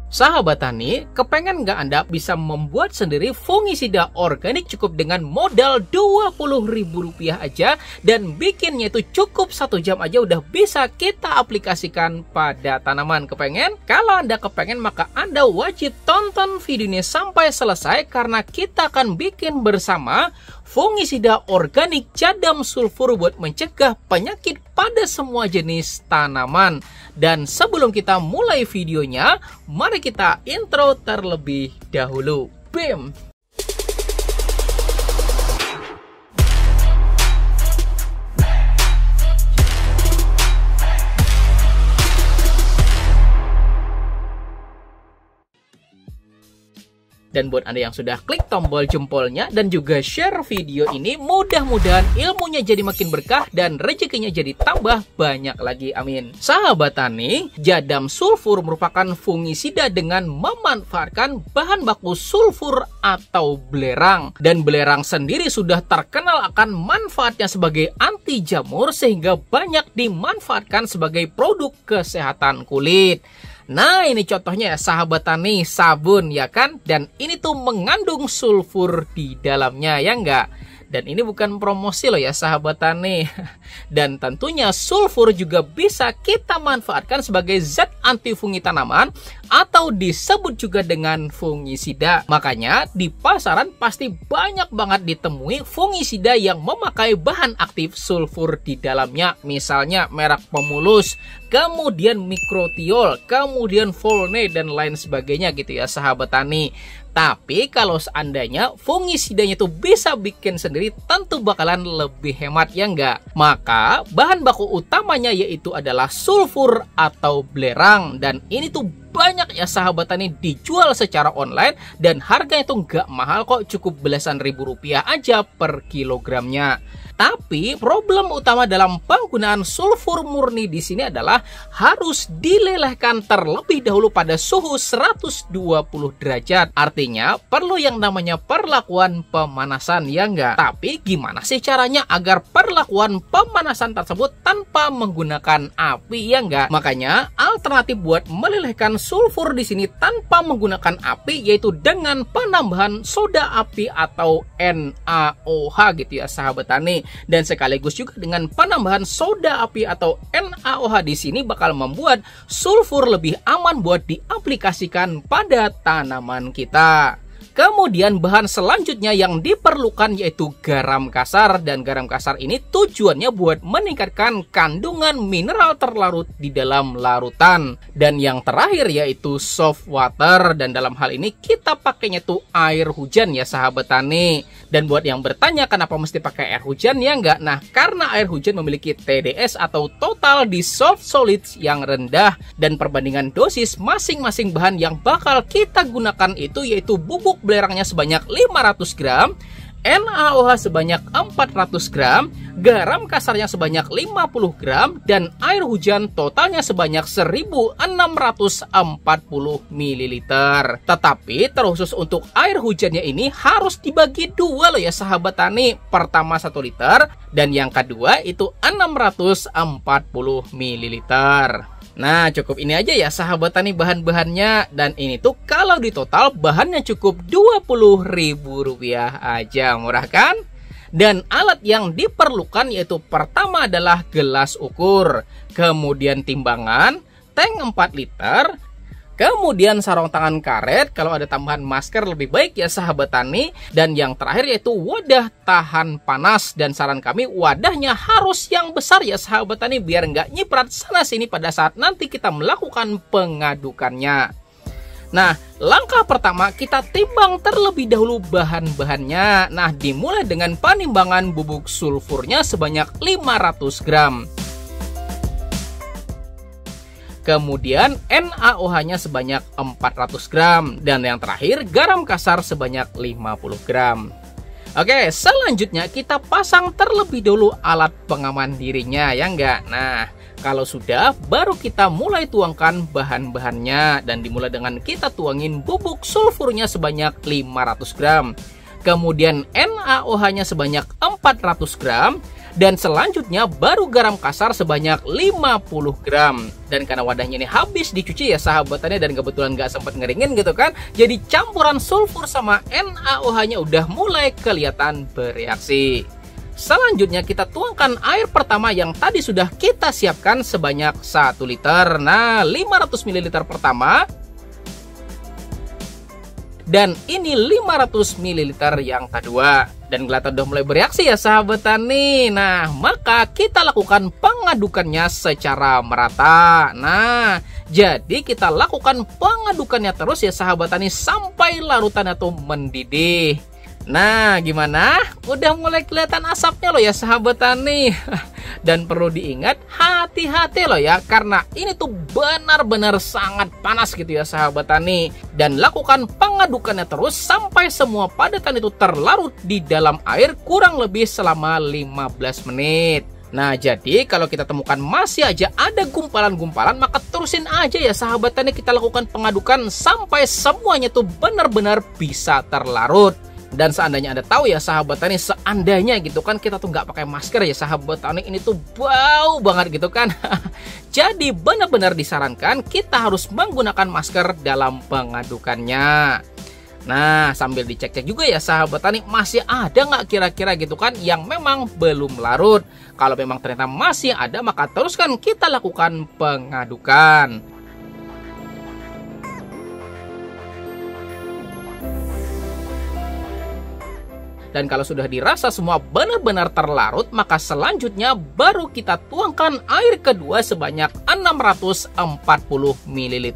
Sahabat tani, kepengen nggak Anda bisa membuat sendiri fungisida organik cukup dengan modal Rp20.000 aja dan bikinnya itu cukup 1 jam aja udah bisa kita aplikasikan pada tanaman. Kepengen? Kalau Anda kepengen maka Anda wajib tonton video ini sampai selesai karena kita akan bikin bersama fungisida organik jadam sulfur buat mencegah penyakit pada semua jenis tanaman. Dan sebelum kita mulai videonya, mari kita intro terlebih dahulu. BIM! Dan buat Anda yang sudah klik tombol jempolnya dan juga share video ini, mudah-mudahan ilmunya jadi makin berkah dan rezekinya jadi tambah banyak lagi, amin. Sahabat tani, jadam sulfur merupakan fungisida dengan memanfaatkan bahan baku sulfur atau belerang. Dan belerang sendiri sudah terkenal akan manfaatnya sebagai anti jamur sehingga banyak dimanfaatkan sebagai produk kesehatan kulit. Nah, ini contohnya ya sahabat tani, sabun ya kan? Dan ini tuh mengandung sulfur di dalamnya ya enggak? Dan ini bukan promosi loh ya sahabat tani. Dan tentunya sulfur juga bisa kita manfaatkan sebagai zat antifungi tanaman atau disebut juga dengan fungisida. Makanya di pasaran pasti banyak banget ditemui fungisida yang memakai bahan aktif sulfur di dalamnya. Misalnya merek Pemulus, kemudian Mikrotiol, kemudian Volne dan lain sebagainya gitu ya sahabat tani. Tapi kalau seandainya fungisidanya itu bisa bikin sendiri tentu bakalan lebih hemat ya enggak? Maka bahan baku utamanya yaitu adalah sulfur atau belerang. Dan ini tuh banyak ya sahabat tani dijual secara online dan harganya tuh nggak mahal kok, cukup belasan ribu rupiah aja per kilogramnya. Tapi problem utama dalam penggunaan sulfur murni di sini adalah harus dilelehkan terlebih dahulu pada suhu 120 derajat. Artinya perlu yang namanya perlakuan pemanasan ya enggak? Tapi gimana sih caranya agar perlakuan pemanasan tersebut tanpa menggunakan api ya enggak? Makanya alternatif buat melelehkan sulfur di sini tanpa menggunakan api yaitu dengan penambahan soda api atau NaOH gitu ya sahabat tani. Dan sekaligus juga dengan penambahan soda api atau NaOH di sini bakal membuat sulfur lebih aman buat diaplikasikan pada tanaman kita. Kemudian bahan selanjutnya yang diperlukan yaitu garam kasar. Dan garam kasar ini tujuannya buat meningkatkan kandungan mineral terlarut di dalam larutan. Dan yang terakhir yaitu soft water. Dan dalam hal ini kita pakainya tuh air hujan ya sahabat tani. Dan buat yang bertanya kenapa mesti pakai air hujan ya enggak? Nah, karena air hujan memiliki TDS atau total dissolved solids yang rendah. Dan perbandingan dosis masing-masing bahan yang bakal kita gunakan itu yaitu bubuk belerangnya sebanyak 500 gram, NaOH sebanyak 400 gram, garam kasarnya sebanyak 50 gram, dan air hujan totalnya sebanyak 1640 ml. Tetapi terkhusus untuk air hujannya ini harus dibagi dua loh ya sahabat tani. Pertama 1 liter dan yang kedua itu 640 ml. Nah, cukup ini aja ya sahabat tani bahan-bahannya. Dan ini tuh kalau di total bahannya cukup Rp20.000 aja, murah kan? Dan alat yang diperlukan yaitu pertama adalah gelas ukur, kemudian timbangan, tank 4 liter, kemudian sarung tangan karet, kalau ada tambahan masker lebih baik ya sahabat tani. Dan yang terakhir yaitu wadah tahan panas. Dan saran kami wadahnya harus yang besar ya sahabat tani biar nggak nyiprat sana sini pada saat nanti kita melakukan pengadukannya. Nah, langkah pertama kita timbang terlebih dahulu bahan-bahannya. Nah, dimulai dengan penimbangan bubuk sulfurnya sebanyak 500 gram. Kemudian NaOH-nya sebanyak 400 gram. Dan yang terakhir garam kasar sebanyak 50 gram. Oke, selanjutnya kita pasang terlebih dahulu alat pengaman dirinya ya enggak? Nah, kalau sudah baru kita mulai tuangkan bahan-bahannya. Dan dimulai dengan kita tuangin bubuk sulfurnya sebanyak 500 gram. Kemudian NaOH-nya sebanyak 400 gram. Dan selanjutnya baru garam kasar sebanyak 50 gram. Dan karena wadahnya ini habis dicuci ya sahabat tani, dan kebetulan nggak sempat ngeringin gitu kan, jadi campuran sulfur sama NaOH-nya udah mulai kelihatan bereaksi. Selanjutnya kita tuangkan air pertama yang tadi sudah kita siapkan sebanyak 1 liter. Nah, 500 ml pertama. Dan ini 500 ml yang kedua. Dan kelihatan udah mulai bereaksi ya sahabat tani. Nah, maka kita lakukan pengadukannya secara merata. Nah, jadi kita lakukan pengadukannya terus ya sahabat tani sampai larutannya tuh mendidih. Nah, gimana? Udah mulai kelihatan asapnya loh ya sahabat tani. Dan perlu diingat, hati-hati loh ya, karena ini tuh benar-benar sangat panas gitu ya sahabat tani. Dan lakukan pengadukannya terus sampai semua padathan itu terlarut di dalam air kurang lebih selama 15 menit. Nah, jadi kalau kita temukan masih aja ada gumpalan-gumpalan, maka terusin aja ya sahabat tani, kita lakukan pengadukan sampai semuanya tuh benar-benar bisa terlarut. Dan seandainya Anda tahu ya sahabat tani, seandainya gitu kan kita tuh nggak pakai masker ya sahabat tani, ini tuh bau banget gitu kan. Jadi benar-benar disarankan kita harus menggunakan masker dalam pengadukannya. Nah, sambil dicek-cek juga ya sahabat tani, masih ada nggak kira-kira gitu kan yang memang belum larut. Kalau memang ternyata masih ada, maka teruskan kita lakukan pengadukan. Dan kalau sudah dirasa semua benar-benar terlarut, maka selanjutnya baru kita tuangkan air kedua sebanyak 640 ml.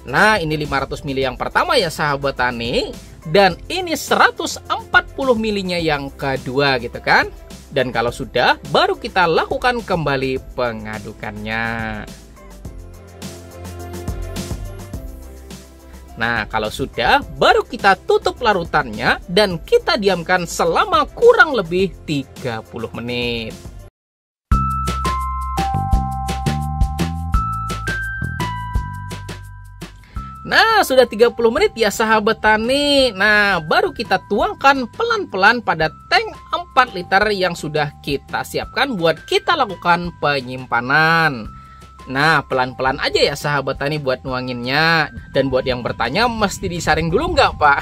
Nah, ini 500 ml yang pertama ya sahabat tani, dan ini 140 ml-nya yang kedua gitu kan. Dan kalau sudah, baru kita lakukan kembali pengadukannya. Nah, kalau sudah, baru kita tutup larutannya dan kita diamkan selama kurang lebih 30 menit. Nah, sudah 30 menit ya sahabat tani. Nah, baru kita tuangkan pelan-pelan pada tank 4 liter yang sudah kita siapkan buat kita lakukan penyimpanan. Nah, pelan-pelan aja ya sahabat tani buat nuanginnya. Dan buat yang bertanya, mesti disaring dulu nggak Pak?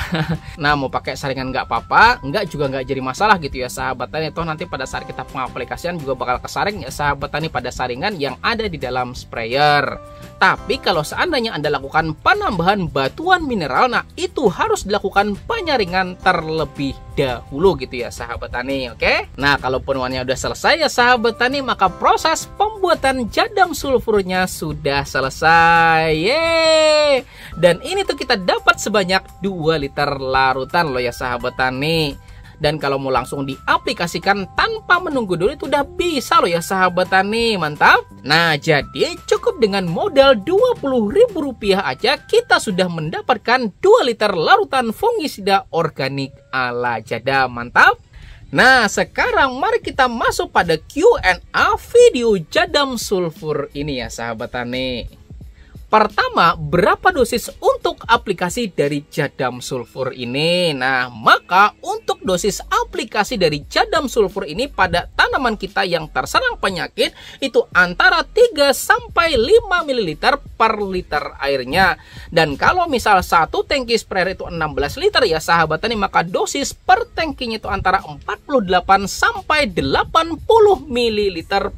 Nah, mau pakai saringan nggak apa-apa, nggak juga nggak jadi masalah gitu ya sahabat tani. Toh nanti pada saat kita pengaplikasian juga bakal kesaring ya sahabat tani pada saringan yang ada di dalam sprayer. Tapi kalau seandainya Anda lakukan penambahan batuan mineral, nah itu harus dilakukan penyaringan terlebih dahulu gitu ya sahabat tani, oke? Nah, kalau penuhannya udah selesai ya sahabat tani, maka proses pembuatan jadam sulfurnya sudah selesai. Yeay! Dan ini tuh kita dapat sebanyak 2 liter larutan loh ya sahabat tani. Dan kalau mau langsung diaplikasikan tanpa menunggu dulu itu udah bisa loh ya sahabat tani, mantap. Nah, jadi cukup dengan modal Rp20.000 aja kita sudah mendapatkan 2 liter larutan fungisida organik ala jadam, mantap. Nah, sekarang mari kita masuk pada Q&A video jadam sulfur ini ya sahabat tani. Pertama, berapa dosis untuk aplikasi dari jadam sulfur ini? Nah, maka untuk dosis aplikasi dari jadam sulfur ini pada tanaman kita yang terserang penyakit itu antara 3 sampai 5 ml per liter airnya. Dan kalau misal satu tangki sprayer itu 16 liter ya sahabat tani, maka dosis per tangkinya itu antara 48 sampai 80 ml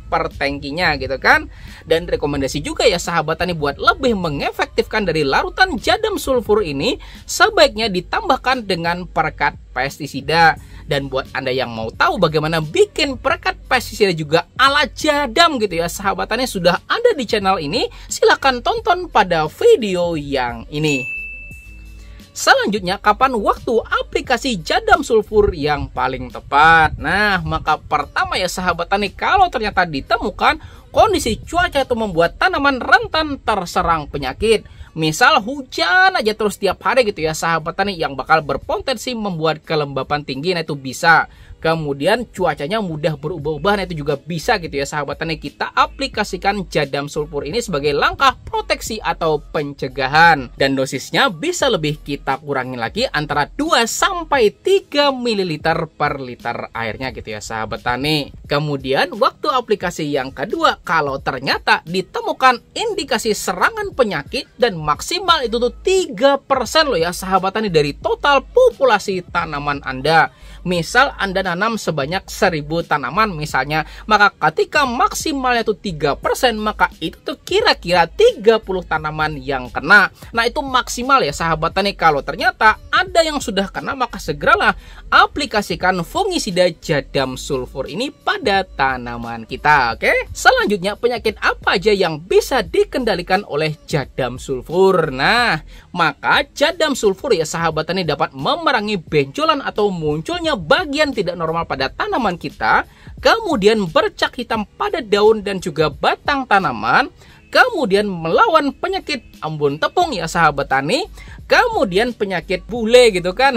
per tangkinya gitu kan. Dan rekomendasi juga ya sahabat tani buat lebih mengefektifkan dari larutan jadam sulfur ini, sebaiknya ditambahkan dengan perekat pestisida. Dan buat Anda yang mau tahu bagaimana bikin perekat pestisida juga ala jadam gitu ya sahabat tani, sudah ada di channel ini, silahkan tonton pada video yang ini. Selanjutnya, kapan waktu aplikasi jadam sulfur yang paling tepat? Nah, maka pertama ya sahabat tani, kalau ternyata ditemukan kondisi cuaca itu membuat tanaman rentan terserang penyakit, misal hujan aja terus tiap hari gitu ya sahabat tani, yang bakal berpotensi membuat kelembapan tinggi, nah itu bisa kemudian cuacanya mudah berubah-ubah. Nah itu juga bisa gitu ya sahabat tani, kita aplikasikan jadam sulfur ini sebagai langkah proteksi atau pencegahan. Dan dosisnya bisa lebih kita kurangin lagi antara 2 sampai 3 ml per liter airnya gitu ya sahabat tani. Kemudian waktu aplikasi yang kedua, kalau ternyata ditemukan indikasi serangan penyakit dan maksimal itu tuh 3% loh ya sahabat tani dari total populasi tanaman Anda. Misal Anda nanam sebanyak 1000 tanaman misalnya, maka ketika maksimalnya itu 3%, maka itu tuh kira-kira 30 tanaman yang kena. Nah itu maksimal ya sahabat tani. Kalau ternyata ada yang sudah kena, maka segeralah aplikasikan fungisida jadam sulfur ini pada tanaman kita. Oke, selanjutnya penyakit apa aja yang bisa dikendalikan oleh jadam sulfur? Nah, maka jadam sulfur ya sahabat tani dapat memerangi benjolan atau munculnya bagian tidak normal pada tanaman kita, kemudian bercak hitam pada daun dan juga batang tanaman, kemudian melawan penyakit ambon tepung ya sahabat tani, kemudian penyakit bule gitu kan,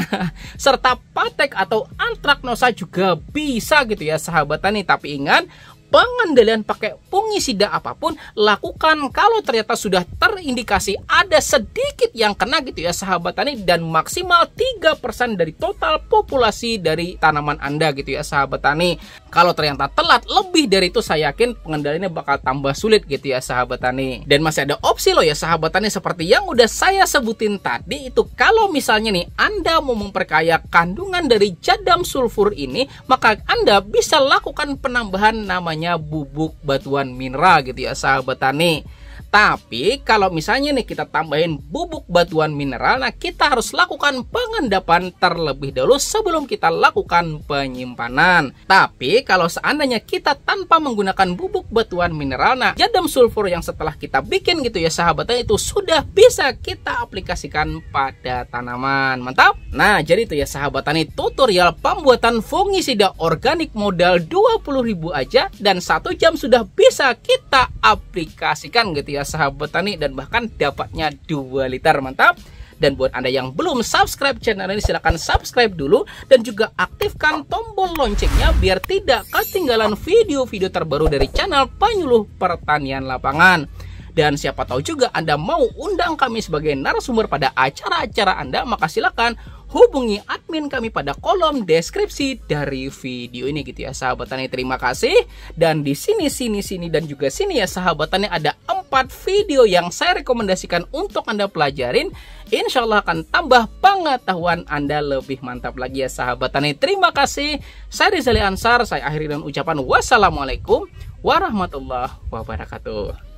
serta patek atau antraknosa juga bisa gitu ya sahabat tani. Tapi ingat, pengendalian pakai fungisida apapun lakukan kalau ternyata sudah terindikasi ada sedikit yang kena gitu ya sahabat tani, dan maksimal 3% dari total populasi dari tanaman Anda gitu ya sahabat tani. Kalau ternyata telat lebih dari itu, saya yakin pengendaliannya bakal tambah sulit gitu ya sahabat tani. Dan masih ada opsi loh ya sahabat tani, seperti yang udah saya sebutin tadi itu. Kalau misalnya nih Anda mau memperkaya kandungan dari jadam sulfur ini, maka Anda bisa lakukan penambahan namanya bubuk batuan mineral gitu ya sahabat tani. Tapi kalau misalnya nih kita tambahin bubuk batuan mineral, nah kita harus lakukan pengendapan terlebih dahulu sebelum kita lakukan penyimpanan. Tapi kalau seandainya kita tanpa menggunakan bubuk batuan mineral, nah jadam sulfur yang setelah kita bikin gitu ya sahabatnya itu sudah bisa kita aplikasikan pada tanaman. Mantap. Nah jadi itu ya sahabat tani, tutorial pembuatan fungisida organik modal 20.000 aja dan 1 jam sudah bisa kita aplikasikan gitu ya sahabat tani, dan bahkan dapatnya 2 liter. Mantap. Dan buat Anda yang belum subscribe channel ini, silahkan subscribe dulu dan juga aktifkan tombol loncengnya biar tidak ketinggalan video-video terbaru dari channel Penyuluh Pertanian Lapangan. Dan siapa tahu juga Anda mau undang kami sebagai narasumber pada acara-acara Anda, maka silakan hubungi admin kami pada kolom deskripsi dari video ini gitu ya sahabat tani. Terima kasih. Dan di sini dan juga sini ya sahabat tani ada 4 video yang saya rekomendasikan untuk Anda pelajarin. Insya Allah akan tambah pengetahuan Anda lebih mantap lagi ya sahabat tani. Terima kasih. Saya Rizali Ansar, saya akhiri dengan ucapan wassalamualaikum warahmatullahi wabarakatuh.